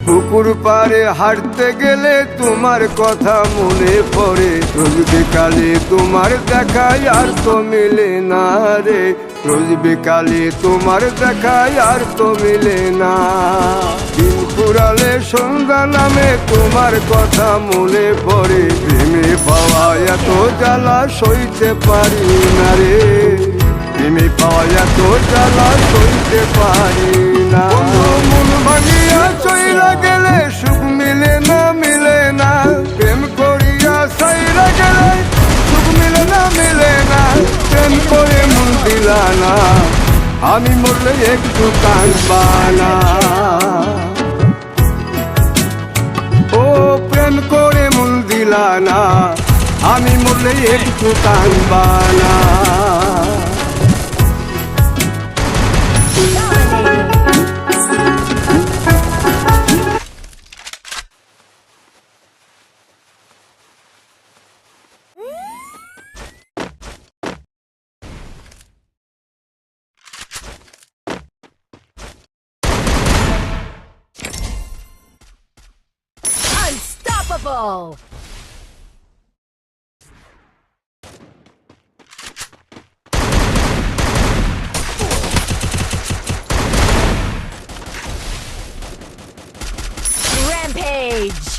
পুকুর পাড়ে হাঁটতে গেলে তোমার কথা মনে পড়ে, রোজ বিকালে তোমার দেখায় আর তো মিলে না রে, রোজ বিকালে তোমার দেখায় আর তো মিলে না। দিন ফুরালে সন্ধ্যা নামে তোমার কথা মনে পড়ে, প্রেমে পাওয়া এত জ্বালা সইতে পারি না রে, প্রেমে পাওয়া এত জ্বালা সইতে পারি না। মন ভাঙিয়া চইলা গেলে সুখ মিলে না, মিলে না, প্রেম করিয়া সাইরা গেলে সুখ মিলে না, মিলে না, প্রেম করে মন দিলা না, আমি মরলে একটু কাঁদবা না। ও প্রেম করে মন দিলা না, আমি মরলে একটু কাঁদবা না। Unstoppable! Rampage!